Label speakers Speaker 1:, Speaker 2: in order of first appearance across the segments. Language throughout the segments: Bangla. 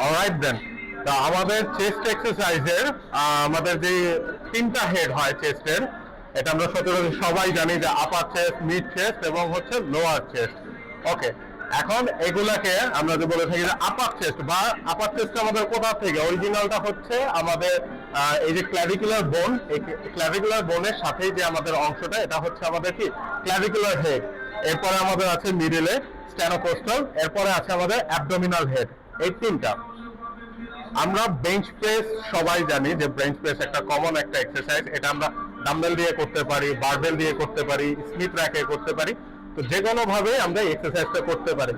Speaker 1: অলরাইট দেন, তা আমাদের চেস্ট এক্সারসাইজের আমাদের যে তিনটা হেড হয় চেস্টের, এটা আমরা সচরাচর সবাই জানি যে আপার চেস্ট, মিড চেস্ট এবং হচ্ছে লোয়ার চেস্ট। ওকে, এখন এগুলাকে আমরা যে বলে থাকি যে আপার চেস্ট বা আপার চেস্ট আমাদের কোথা থেকে অরিজিনালটা হচ্ছে আমাদের এই যে ক্ল্যাভিকুলার বোন, এই ক্ল্যাভিকুলার বোনের সাথেই যে আমাদের অংশটা, এটা হচ্ছে আমাদের কি ক্ল্যাভিকুলার হেড। এরপরে আমাদের আছে মিডলে স্টেনোকোস্টাল, এরপরে আছে আমাদের অ্যাবডোমিনাল হেড। এই তিনটা। আমরা বেঞ্চ প্রেস সবাই জানি যে বেঞ্চ প্রেস একটা কমন একটা এক্সারসাইজ, এটা আমরা ডাম্বেল দিয়ে করতে পারি, বারবেল দিয়ে করতে পারি, স্মিথ র্যাকে করতে পারি, তো যে কোনো ভাবে আমরা এক্সারসাইজটা করতে পারি।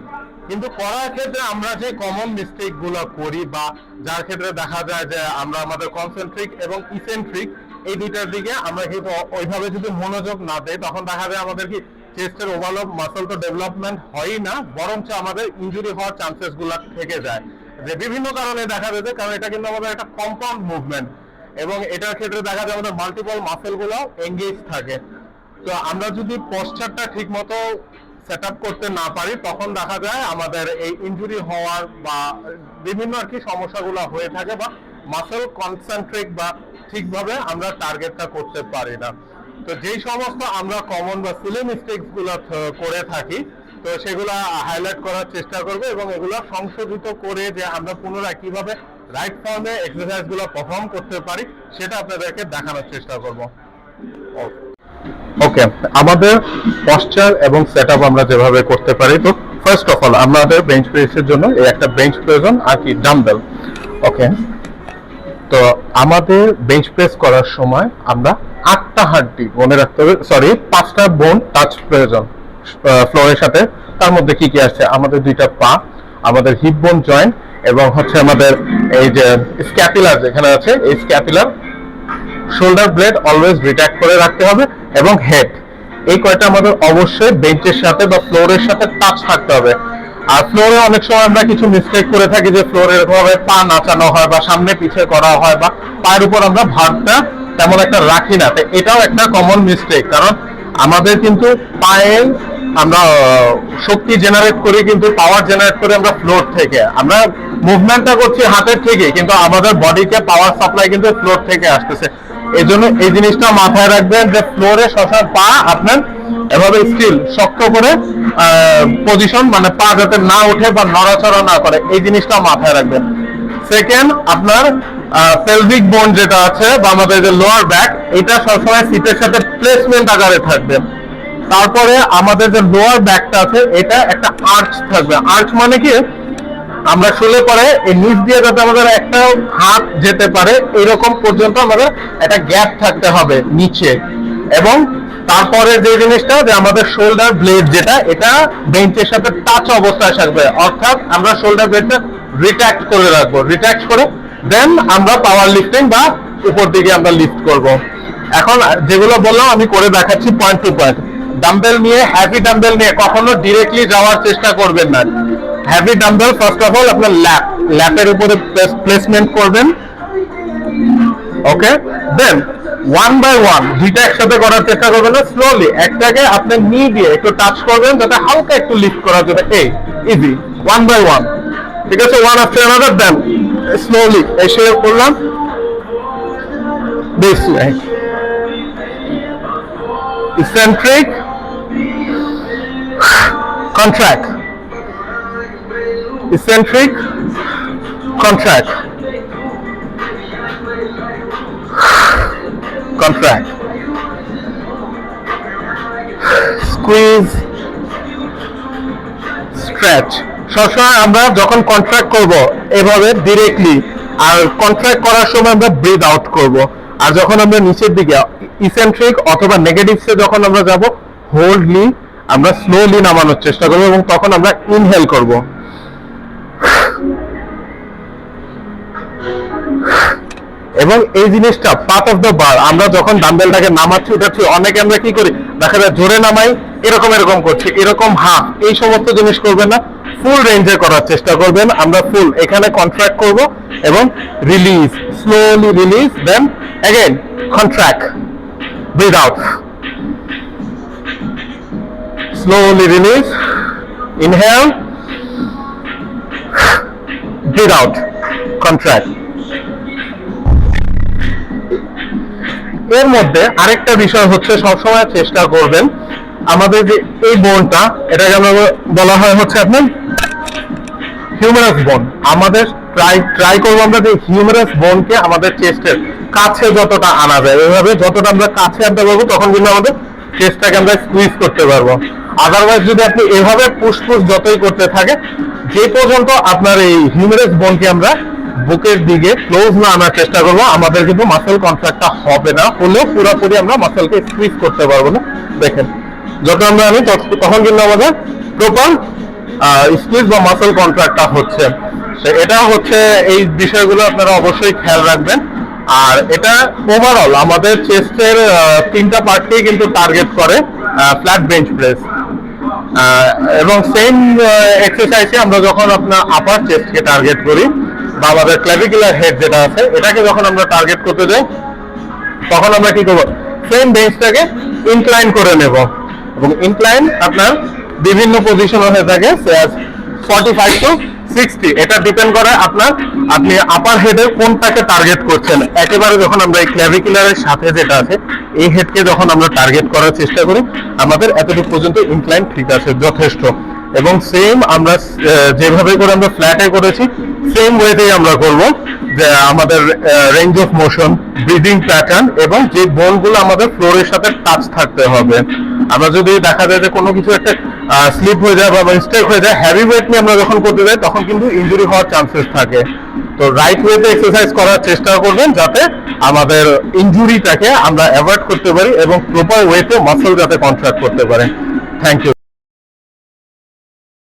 Speaker 1: কিন্তু করার ক্ষেত্রে আমরা যে কমন মিস্টেক গুলো করি বা যার ক্ষেত্রে দেখা যায় যে আমরা আমাদের কনসেন্ট্রিক এবং ইসেন্ট্রিক এই দুইটার দিকে আমরা কিন্তু ওইভাবে যদি মনোযোগ না দেই, তখন দেখা যায় আমাদের কি চেস্টের ওভারঅল মাসল তো ডেভেলপমেন্ট হয়ই না, বরঞ্চ আমাদের ইনজুরি হওয়ার চান্সেস গুলা থেকে যায়, যে বিভিন্ন কারণে দেখা যাচ্ছে। কারণ এটা কিন্তু আমাদের একটা কম্পাউন্ড মুভমেন্ট এবং এটার ক্ষেত্রে দেখা যায় আমাদের মাল্টিপল মাসেল গুলো এঙ্গেজ থাকে। তো আমরা যদি পশ্চারটা ঠিক মতো সেট আপ করতে না পারি, তখন দেখা যায় আমাদের এই ইনজুরি হওয়ার বা বিভিন্ন আর কি সমস্যাগুলো হয়ে থাকে, বা মাসেল কনসেন্ট্রিক বা ঠিকভাবে আমরা টার্গেটটা করতে পারি না। তো যেই সমস্ত আমরা কমন বা সিলি মিস্টেকস গুলো করে থাকি, তো সেগুলো হাইলাইট করার চেষ্টা করব এবং এগুলো সংশোধিত করে যে আমরা পুনরায় কিভাবে রাইট ফর্মে এক্সারসাইজ গুলো পারফর্ম করতে পারি, সেটা আপনাদেরকে দেখানোর চেষ্টা করব। ওকে, আমাদের পশ্চার এবং সেটআপ আমরা যেভাবে করতে পারি, তো ফার্স্ট অফ অল আমাদের বেঞ্চ প্রেসের জন্য এই একটা বেঞ্চ প্রয়োজন আর কি ডাম্বেল। ওকে, তো আমাদের বেঞ্চ প্রেস করার সময় আমরা 8টা হাড্ডি মনে রাখতে হবে, সরি 5টা বোন টাচ প্রয়োজন ফ্লোরের সাথে। তার মধ্যে কি কি আছে? আমাদের 2টা পা, আমাদের হিপ বোন জয়েন্ট, এবং হচ্ছে আমাদের এই যে স্ক্যাপুলার যেখানে আছে, এই স্ক্যাপুলার, শোল্ডার ব্লেড অলওয়েজ রিট্যাক্ট করে রাখতে হবে, এবং হেড। এই কয়টা আমাদের অবশ্যই বেঞ্চের সাথে বা ফ্লোরের সাথে টাচ থাকতে হবে। আর ফ্লোরে অনেক সময় আমরা কিছু মিস্টেক করে থাকি, যে ফ্লোরে এরকম ভাবে পা নাচানো হয় বা সামনে পিছে করা হয়, বা পায়ের উপর আমরা ভারটা তেমন একটা রাখি না। এটাও একটা কমন মিস্টেক, কারণ আমাদের কিন্তু পায়ে আমরা শক্তি জেনারেট করি, কিন্তু পাওয়ার জেনারেট করি আমরা ফ্লোর থেকে। আমরা মুভমেন্টটা করছি হাতের থেকে, কিন্তু আমাদের বডিকে পাওয়ার সাপ্লাই কিন্তু ফ্লোর থেকে আসতেছে। এই জন্য এই জিনিসটা মাথায় রাখবেন যে ফ্লোরে সবসময় পা আপনার এভাবে স্টিল শক্ত করে পজিশন, মানে পা যাতে না ওঠে বা নড়াচড়া না করে, এই জিনিসটা মাথায় রাখবেন। সেকেন্ড, আপনার পেলভিক বোন যেটা আছে বা আমাদের যে লোয়ার ব্যাক, এটা সবসময় সিটের সাথে প্লেসমেন্ট আকারে থাকবে। তারপরে আমাদের যে লোয়ার ব্যাকটা আছে, এটা একটা আর্চ থাকবে। আর্চ মানে কি, আমরা শুলে পরে এই নিচ দিয়ে যাতে আমাদের একটা হাত যেতে পারে এরকম পর্যন্ত আমাদের একটা গ্যাপ থাকতে হবে নিচে। এবং তারপরে যে জিনিসটা, যে আমাদের শোল্ডার ব্লেড যেটা, এটা বেঞ্চের সাথে টাচ অবস্থায় থাকবে, অর্থাৎ আমরা শোল্ডার ব্লেডটা রিট্যাক্ট করে রাখবো। রিট্যাক্ট করে দেন আমরা পাওয়ার লিফটিং বা উপর দিকে আমরা লিফট করব। এখন যেগুলো বললাম আমি করে দেখাচ্ছি পয়েন্ট টু পয়েন্ট। ডাম্বেল নিয়ে, হ্যাভি ডাম্বেল নিয়ে কখনো ডিরেক্টলি যাওয়ার চেষ্টা করবেন না। Heavy dumbbell first of all আপনার ল্যাপের উপরে প্লেসমেন্ট করবেন। ওকে, দেন ওয়ান বাই ওয়ান দুইটা একসাথে করার চেষ্টা করবেন না, স্লোলি একটাকে আপনি নি দিয়ে একটু টাচ করবেন, যাতে হালকা একটু লিফট করা যাবে। এই ইজি, ওয়ান বাই ওয়ান, ঠিক আছে? ওয়ান আফটার অ্যানাদার, দেন স্লোলি এসে করলাম this way, eccentric, contract, eccentric, contract, contract, squeeze, stretch। সবসময় আমরা যখন কন্ট্রাক্ট করব এভাবে ডিরেক্টলি, আর কন্ট্রাক্ট করার সময় আমরা ব্রিথ আউট করব। আর যখন আমরা নিচের দিকে ইসেন্ট্রিক অথবা নেগেটিভসে যখন আমরা যাব, হোল্ডলি আমরা স্লোলি নামানোর চেষ্টা করব, এবং তখন আমরা ইনহেল করব। এবং এই জিনিসটা পার্ট অফ দ্য বার, আমরা যখন ডাম্বেলটাকে নামাচ্ছি উঠাচ্ছি, অনেকে আমরা কি করি, দেখা যায় জোরে নামাই, এরকম এরকম করছি, এরকম হাফ, এই সমস্ত জিনিস করবেন না। ফুল রেঞ্জে করার চেষ্টা করবেন। আমরা ফুল এখানে কন্ট্রাক্ট করব এবং release, slowly release, then again contract, breathe out, slowly release, inhale, breathe out, contract. এর মধ্যে আরেকটা বিষয় হচ্ছে সবসময় চেষ্টা করবেন আমাদের যে এই বোনটা, এটাকে আমরা বলা হয় হচ্ছে আপনার হিউমেরাস বোন। আমাদের ট্রাই করবো আমরা যে হিউমেরাস বোনকে আমাদের চেস্টের কাছে যতটা আনা যায়, এইভাবে যতটা আমরা কাছে আনতে পারবো তখন কিন্তু আমাদের চেস্টটাকে আমরা স্কুইজ করতে পারবো। আদারওয়াইজ যদি আপনি এভাবে পুশ যতই করতে থাকে, যে পর্যন্ত আপনার এই হিউমেরাস বোনকে আমরা বুকের দিকে ক্লোজ না আনার চেষ্টা করবো, আমাদের কিন্তু মাসেল কন্ট্রাক্টটা হবে না, হলেও পুরোপুরি আমরা মাসেলকে স্কুইজ করতে পারবো না। দেখেন যত আমরা আনি তখন কিন্তু আমাদের প্রপার স্কুইজ বা মাসেল কন্ট্রাক্টটা হচ্ছে। এটা হচ্ছে এই বিষয়গুলো আপনারা অবশ্যই খেয়াল রাখবেন। আর এটা ওভারঅল আমাদের চেস্টের 3টা পার্টকেই কিন্তু টার্গেট করে ফ্ল্যাট বেঞ্চ প্রেস। এবং সেম এক্সারসাইজে আমরা যখন আপনার আপার চেস্টকে টার্গেট করি বা আমাদের ক্ল্যাভিকুলার হেড যেটা আছে এটাকে যখন আমরা টার্গেট করতে যাই, তখন আমরা কি করবো, সেম বেঞ্চটাকে ইনক্লাইন করে নেব। এবং ইনক্লাইন আপনার বিভিন্ন পজিশন হয়ে থাকে 45 to 60, এটা ডিপেন্ড করে আপনি আপার হেডের কোনটাকে টার্গেট করছেন। একেবারে যখন আমরা এই ক্ল্যাভিকুলারের সাথে যেটা আছে এই হেডকে যখন আমরা টার্গেট করার চেষ্টা করি, আমাদের এতটুকু পর্যন্ত ইনক্লাইন ঠিক আছে, যথেষ্ট। এবং সেম আমরা যেভাবে করে আমরা ফ্ল্যাটে করেছি সেম ওয়েতেই আমরা করব, যে আমাদের range of motion, breathing pattern এবং যে বোনগুলো আমাদের ফ্লোরের সাথে টাচ থাকতে হবে। আমরা যদি দেখা যায় যে কোনো কিছু একটা স্লিপ হয়ে যায় বা মিস্টেক হয়ে যায়, হ্যাভি ওয়েট নিয়ে আমরা যখন করতে যাই তখন কিন্তু ইনজুরি হওয়ার চান্সেস থাকে। তো রাইট ওয়েতে এক্সারসাইজ করার চেষ্টা করবেন যাতে আমাদের ইনজুরিটাকে আমরা অ্যাভয়েড করতে পারি এবং প্রপার ওয়েতে মাসল যাতে কন্ট্রাক্ট করতে পারে। Thank you.